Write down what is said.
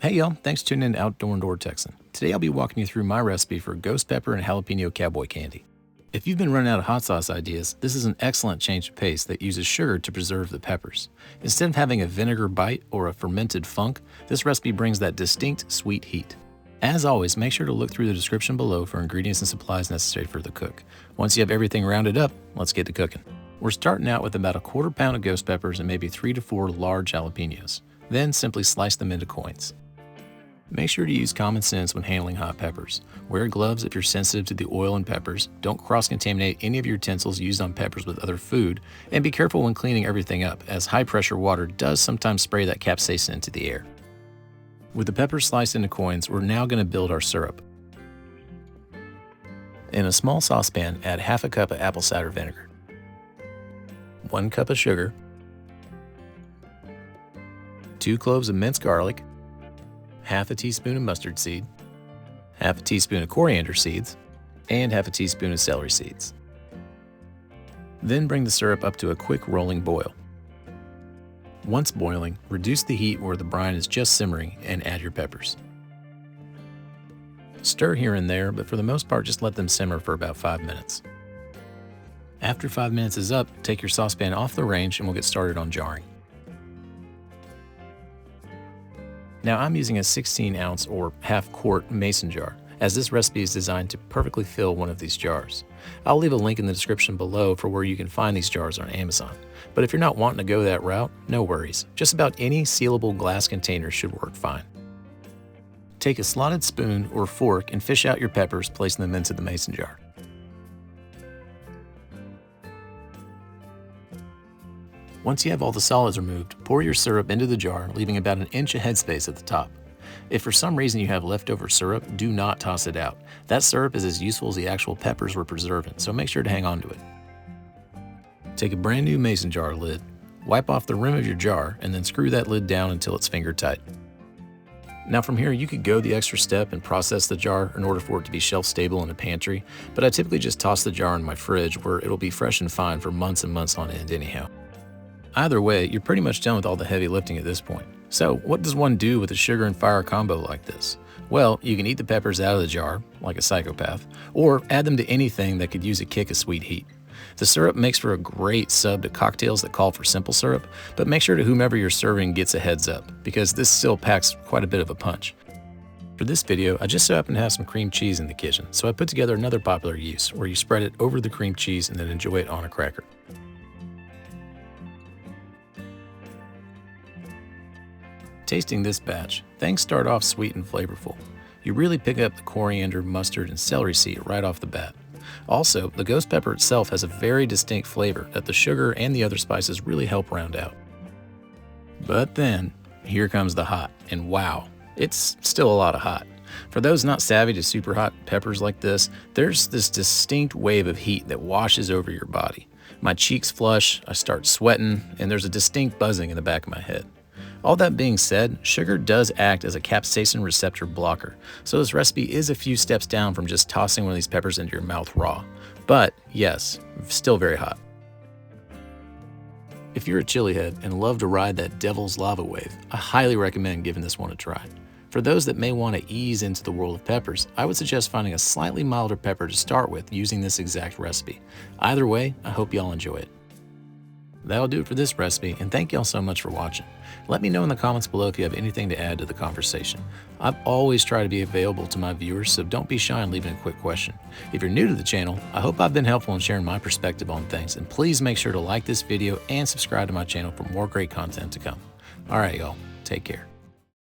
Hey y'all, thanks for tuning in to Outdoor and Door Texan. Today I'll be walking you through my recipe for ghost pepper and jalapeno cowboy candy. If you've been running out of hot sauce ideas, this is an excellent change of pace that uses sugar to preserve the peppers. Instead of having a vinegar bite or a fermented funk, this recipe brings that distinct sweet heat. As always, make sure to look through the description below for ingredients and supplies necessary for the cook. Once you have everything rounded up, let's get to cooking. We're starting out with about a quarter pound of ghost peppers and maybe 3 to 4 large jalapenos. Then simply slice them into coins. Make sure to use common sense when handling hot peppers. Wear gloves if you're sensitive to the oil in peppers, don't cross-contaminate any of your utensils used on peppers with other food, and be careful when cleaning everything up, as high-pressure water does sometimes spray that capsaicin into the air. With the peppers sliced into coins, we're now going to build our syrup. In a small saucepan, add half a cup of apple cider vinegar, 1 cup of sugar, 2 cloves of minced garlic, half a teaspoon of mustard seed, half a teaspoon of coriander seeds, and half a teaspoon of celery seeds. Then bring the syrup up to a quick rolling boil. Once boiling, reduce the heat where the brine is just simmering and add your peppers. Stir here and there, but for the most part just let them simmer for about 5 minutes. After 5 minutes is up, take your saucepan off the range and we'll get started on jarring. Now I'm using a 16-ounce or half-quart mason jar, as this recipe is designed to perfectly fill one of these jars. I'll leave a link in the description below for where you can find these jars on Amazon. But if you're not wanting to go that route, no worries. Just about any sealable glass container should work fine. Take a slotted spoon or fork and fish out your peppers, placing them into the mason jar. Once you have all the solids removed, pour your syrup into the jar, leaving about an inch of headspace at the top. If for some reason you have leftover syrup, do not toss it out. That syrup is as useful as the actual peppers we're preserving, so make sure to hang on to it. Take a brand new mason jar lid, wipe off the rim of your jar, and then screw that lid down until it's finger tight. Now from here, you could go the extra step and process the jar in order for it to be shelf stable in a pantry, but I typically just toss the jar in my fridge where it'll be fresh and fine for months and months on end anyhow. Either way, you're pretty much done with all the heavy lifting at this point. So what does one do with a sugar and fire combo like this? Well, you can eat the peppers out of the jar, like a psychopath, or add them to anything that could use a kick of sweet heat. The syrup makes for a great sub to cocktails that call for simple syrup, but make sure to whomever you're serving gets a heads up, because this still packs quite a bit of a punch. For this video, I just so happen to have some cream cheese in the kitchen, so I put together another popular use, where you spread it over the cream cheese and then enjoy it on a cracker. Tasting this batch, things start off sweet and flavorful. You really pick up the coriander, mustard, and celery seed right off the bat. Also, the ghost pepper itself has a very distinct flavor that the sugar and the other spices really help round out. But then, here comes the hot, and wow, it's still a lot of hot. For those not savvy to super hot peppers like this, there's this distinct wave of heat that washes over your body. My cheeks flush, I start sweating, and there's a distinct buzzing in the back of my head. All that being said, sugar does act as a capsaicin receptor blocker, so this recipe is a few steps down from just tossing one of these peppers into your mouth raw. But yes, still very hot. If you're a chili head and love to ride that devil's lava wave, I highly recommend giving this one a try. For those that may want to ease into the world of peppers, I would suggest finding a slightly milder pepper to start with using this exact recipe. Either way, I hope y'all enjoy it. That'll do it for this recipe, and thank y'all so much for watching. Let me know in the comments below if you have anything to add to the conversation. I've always tried to be available to my viewers, so don't be shy in leaving a quick question. If you're new to the channel, I hope I've been helpful in sharing my perspective on things, and please make sure to like this video and subscribe to my channel for more great content to come. Alright y'all, take care.